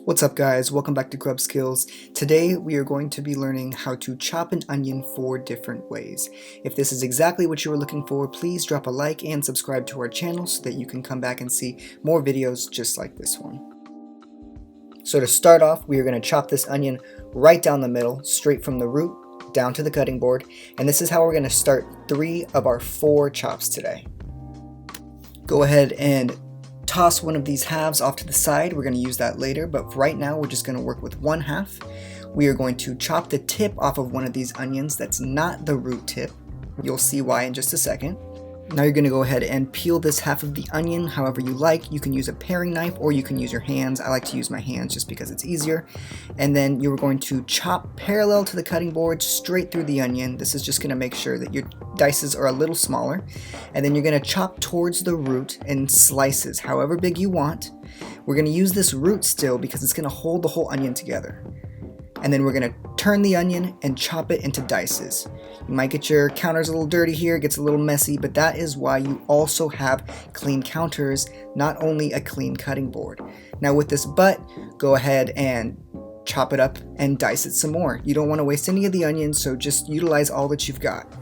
What's up guys, welcome back to Grub Skills. Today we are going to be learning how to chop an onion 4 different ways. If this is exactly what you were looking for, please drop a like and subscribe to our channel so that you can come back and see more videos just like this one. So to start off, we are going to chop this onion right down the middle, straight from the root down to the cutting board, and this is how we're going to start 3 of our 4 chops today. Go ahead and toss one of these halves off to the side. We're going to use that later, but right now we're just going to work with one half. We are going to chop the tip off of one of these onions that's not the root tip. You'll see why in just a second. Now you're going to go ahead and peel this half of the onion however you like. You can use a paring knife or you can use your hands. I like to use my hands just because it's easier. And then you're going to chop parallel to the cutting board straight through the onion. This is just going to make sure that your dices are a little smaller. And then you're going to chop towards the root in slices, however big you want. We're going to use this root still because it's going to hold the whole onion together. And then we're going to turn the onion and chop it into dices. You might get your counters a little dirty here, it gets a little messy, but that is why you also have clean counters, not only a clean cutting board. Now with this butt, go ahead and chop it up and dice it some more. You don't want to waste any of the onions, so just utilize all that you've got.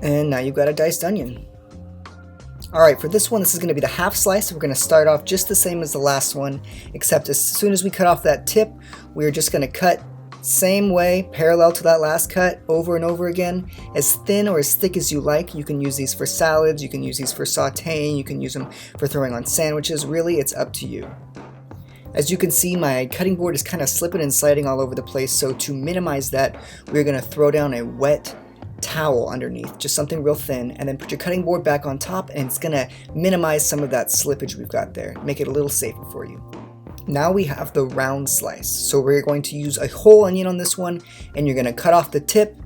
And now you've got a diced onion. Alright, for this one, this is going to be the half slice. We're going to start off just the same as the last one, except as soon as we cut off that tip, we're just going to cut same way, parallel to that last cut, over and over again, as thin or as thick as you like. You can use these for salads, you can use these for sauteing, you can use them for throwing on sandwiches. Really, it's up to you. As you can see, my cutting board is kind of slipping and sliding all over the place, so to minimize that, we're going to throw down a wet towel underneath, just something real thin, and then put your cutting board back on top, and it's going to minimize some of that slippage we've got there, make it a little safer for you. Now we have the round slice, so we're going to use a whole onion on this one, and you're going to cut off the tip,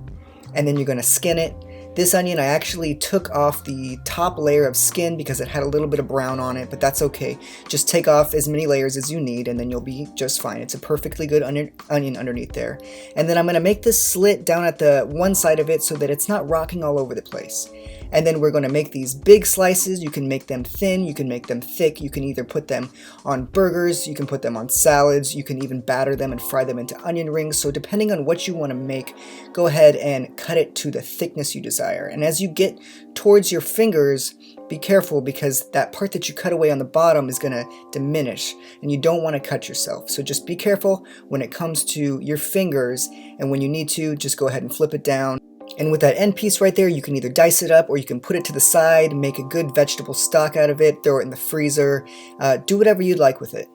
and then you're going to skin it. This onion, I actually took off the top layer of skin because it had a little bit of brown on it, but that's okay. Just take off as many layers as you need and then you'll be just fine. It's a perfectly good onion underneath there. And then I'm going to make this slit down at the one side of it so that it's not rocking all over the place. And then we're going to make these big slices. You can make them thin, you can make them thick, you can either put them on burgers, you can put them on salads, you can even batter them and fry them into onion rings. So depending on what you want to make, go ahead and cut it to the thickness you desire. And as you get towards your fingers, be careful because that part that you cut away on the bottom is going to diminish and you don't want to cut yourself. So just be careful when it comes to your fingers, and when you need to, just go ahead and flip it down. And with that end piece right there, you can either dice it up or you can put it to the side, make a good vegetable stock out of it, throw it in the freezer, do whatever you'd like with it.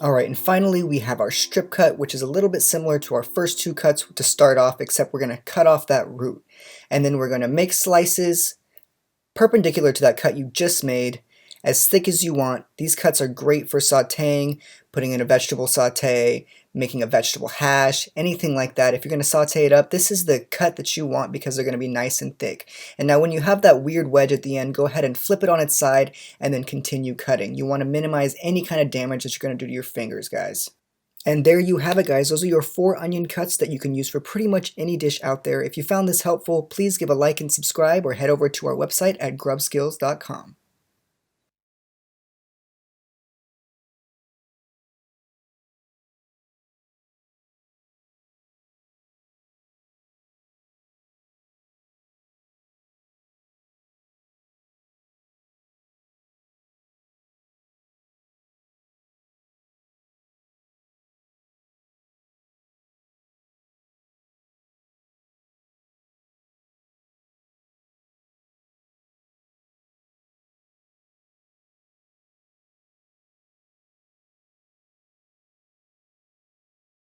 Alright, and finally we have our strip cut, which is a little bit similar to our first 2 cuts to start off, except we're going to cut off that root. And then we're going to make slices perpendicular to that cut you just made, as thick as you want. These cuts are great for sauteing, putting in a vegetable saute, making a vegetable hash, anything like that. If you're going to saute it up, this is the cut that you want because they're going to be nice and thick. And now when you have that weird wedge at the end, go ahead and flip it on its side and then continue cutting. You want to minimize any kind of damage that you're going to do to your fingers, guys. And there you have it, guys. Those are your 4 onion cuts that you can use for pretty much any dish out there. If you found this helpful, please give a like and subscribe or head over to our website at grubskills.com.